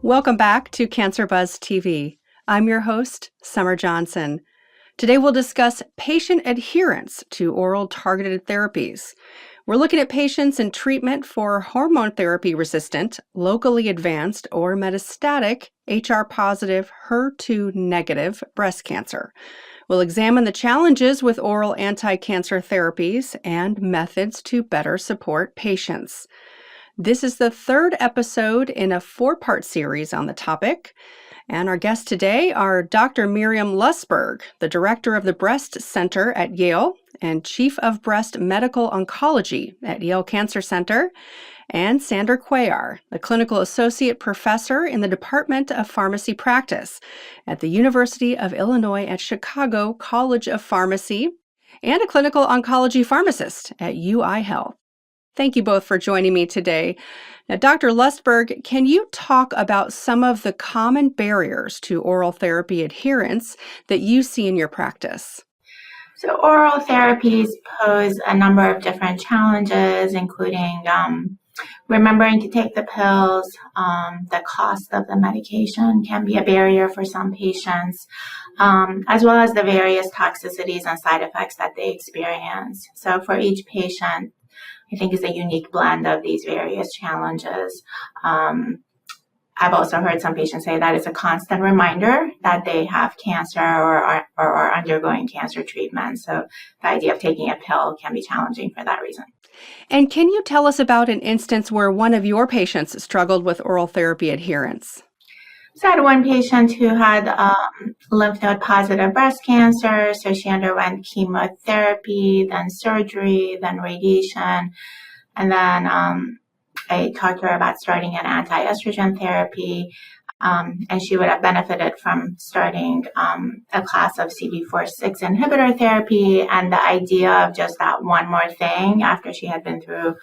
Welcome back to Cancer Buzz TV. I'm your host, Summer Johnson. Today we'll discuss patient adherence to oral targeted therapies. We're looking at patients in treatment for hormone therapy resistant, locally advanced, or metastatic HR-positive, HER2-negative breast cancer. We'll examine the challenges with oral anti-cancer therapies and methods to better support patients. This is the third episode in a four-part series on the topic. And our guests today are Dr. Maryam Lustberg, the director of the Breast Center at Yale and chief of breast medical oncology at Yale Cancer Center, and Sandra Cuellar, the clinical associate professor in the Department of Pharmacy Practice at the University of Illinois at Chicago College of Pharmacy, and a clinical oncology pharmacist at UI Health. Thank you both for joining me today. Now, Dr. Lustberg, can you talk about some of the common barriers to oral therapy adherence that you see in your practice? So oral therapies pose a number of different challenges, including remembering to take the pills. The cost of the medication can be a barrier for some patients, as well as the various toxicities and side effects that they experience. So for each patient, I think is a unique blend of these various challenges. I've also heard some patients say that it's a constant reminder that they have cancer or are undergoing cancer treatment. So the idea of taking a pill can be challenging for that reason. And can you tell us about an instance where one of your patients struggled with oral therapy adherence? So I had one patient who had lymph node positive breast cancer. So she underwent chemotherapy, then surgery, then radiation. And then I talked to her about starting an anti-estrogen therapy. And she would have benefited from starting a class of CD4/6 inhibitor therapy. And the idea of just that one more thing after she had been through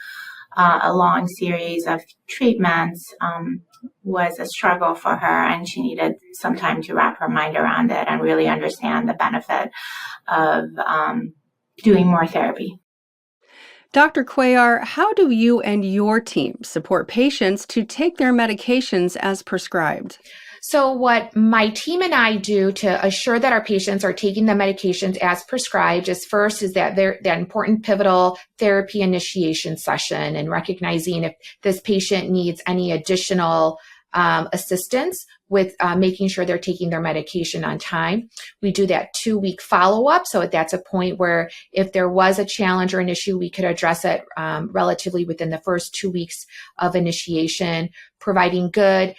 a long series of treatments was a struggle for her, and she needed some time to wrap her mind around it and really understand the benefit of doing more therapy. Dr. Cuellar, how do you and your team support patients to take their medications as prescribed? So what my team and I do to assure that our patients are taking the medications as prescribed is that important pivotal therapy initiation session and recognizing if this patient needs any additional assistance with making sure they're taking their medication on time. We do that 2-week follow-up. So that's a point where if there was a challenge or an issue, we could address it relatively within the first 2 weeks of initiation, providing good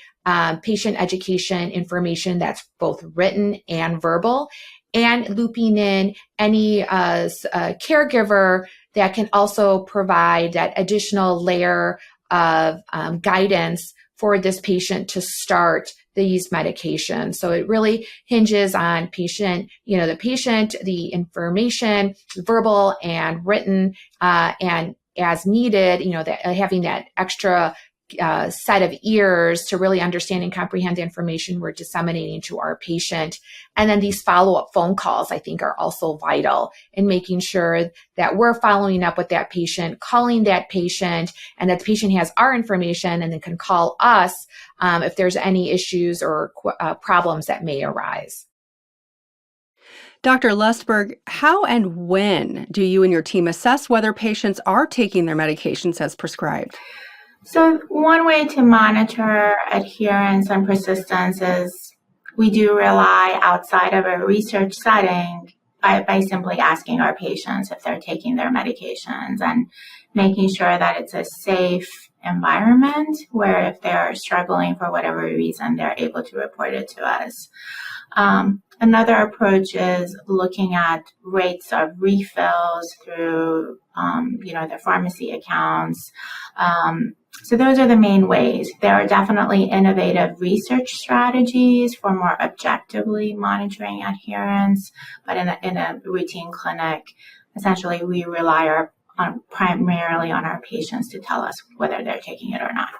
patient education information that's both written and verbal, and looping in any caregiver that can also provide that additional layer of guidance for this patient to start these medications. So it really hinges on the patient, the information, verbal and written, and as needed, having that extra set of ears to really understand and comprehend the information we're disseminating to our patient. And then these follow-up phone calls, I think, are also vital in making sure that we're following up with that patient, calling that patient, and that the patient has our information and then can call us if there's any issues or problems that may arise. Dr. Lustberg, how and when do you and your team assess whether patients are taking their medications as prescribed? So one way to monitor adherence and persistence is we do rely outside of a research setting by simply asking our patients if they're taking their medications and making sure that it's a safe environment where if they're struggling for whatever reason, they're able to report it to us. Another approach is looking at rates of refills through, their pharmacy accounts. So those are the main ways. There are definitely innovative research strategies for more objectively monitoring adherence, but in a routine clinic, essentially we rely primarily on our patients to tell us whether they're taking it or not.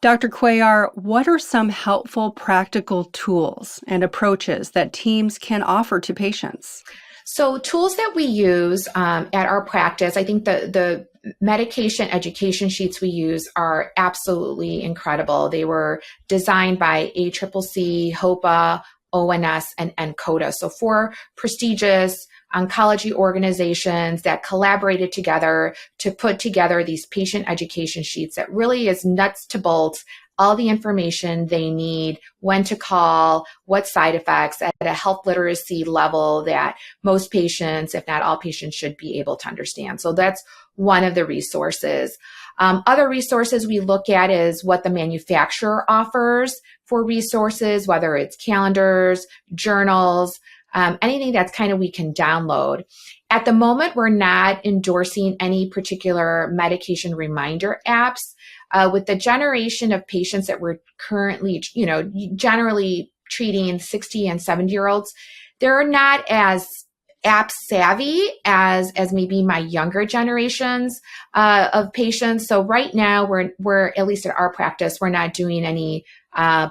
Dr. Cuellar, what are some helpful practical tools and approaches that teams can offer to patients? So tools that we use at our practice, I think the medication education sheets we use are absolutely incredible. They were designed by ACCC, HOPA, ONS, and NCODA. So 4 prestigious oncology organizations that collaborated together to put together these patient education sheets that really is nuts to bolts, all the information they need, when to call, what side effects at a health literacy level that most patients, if not all patients, should be able to understand. So that's one of the resources. Other resources we look at is what the manufacturer offers for resources, whether it's calendars, journals, anything that's kind of we can download. At the moment, we're not endorsing any particular medication reminder apps. With the generation of patients that we're currently, generally treating 60 and 70-year-olds, they're not as app savvy as maybe my younger generations of patients. So right now, we're at least at our practice, we're not doing any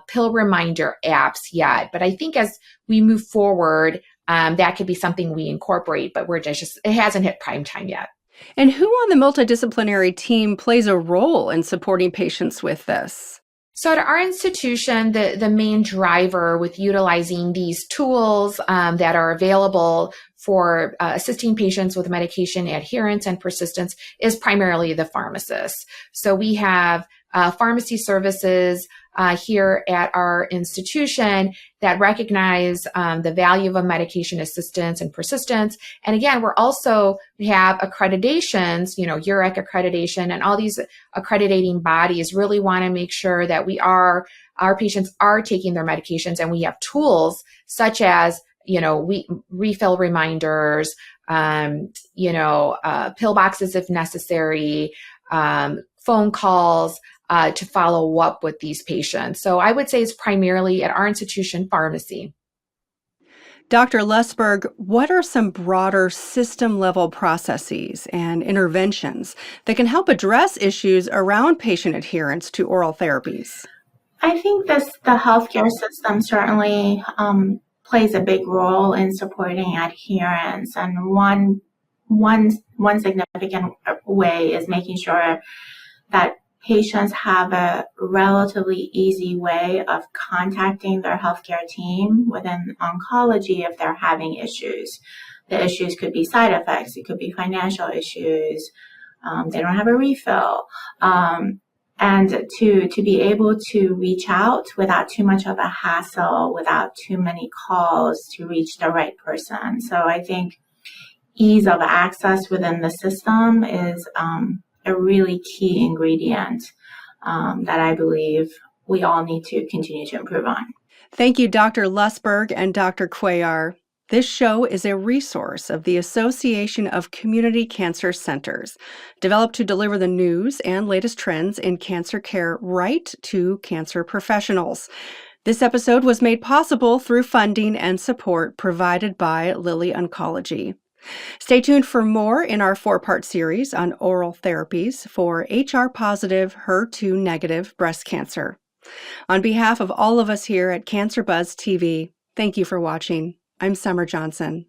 pill reminder apps yet. But I think as we move forward, that could be something we incorporate. But it hasn't hit prime time yet. And who on the multidisciplinary team plays a role in supporting patients with this? So at our institution, the main driver with utilizing these tools that are available for assisting patients with medication adherence and persistence is primarily the pharmacist. So we have pharmacy services here at our institution that recognize the value of a medication assistance and persistence. And again, we have accreditations, UREC accreditation, and all these accrediting bodies really want to make sure that our patients are taking their medications, and we have tools such as we refill reminders, pill boxes if necessary, phone calls to follow up with these patients. So I would say it's primarily at our institution pharmacy. Dr. Lustberg, what are some broader system-level processes and interventions that can help address issues around patient adherence to oral therapies? I think the healthcare system certainly plays a big role in supporting adherence, and one significant way is making sure that patients have a relatively easy way of contacting their healthcare team within oncology if they're having issues. The issues could be side effects, it could be financial issues, they don't have a refill. And to be able to reach out without too much of a hassle, without too many calls to reach the right person. So I think ease of access within the system is a really key ingredient that I believe we all need to continue to improve on. Thank you, Dr. Lustberg and Dr. Cuellar. This show is a resource of the Association of Community Cancer Centers, developed to deliver the news and latest trends in cancer care right to cancer professionals. This episode was made possible through funding and support provided by Lilly Oncology. Stay tuned for more in our 4-part series on oral therapies for HR-positive, HER2-negative breast cancer. On behalf of all of us here at Cancer Buzz TV, thank you for watching. I'm Summer Johnson.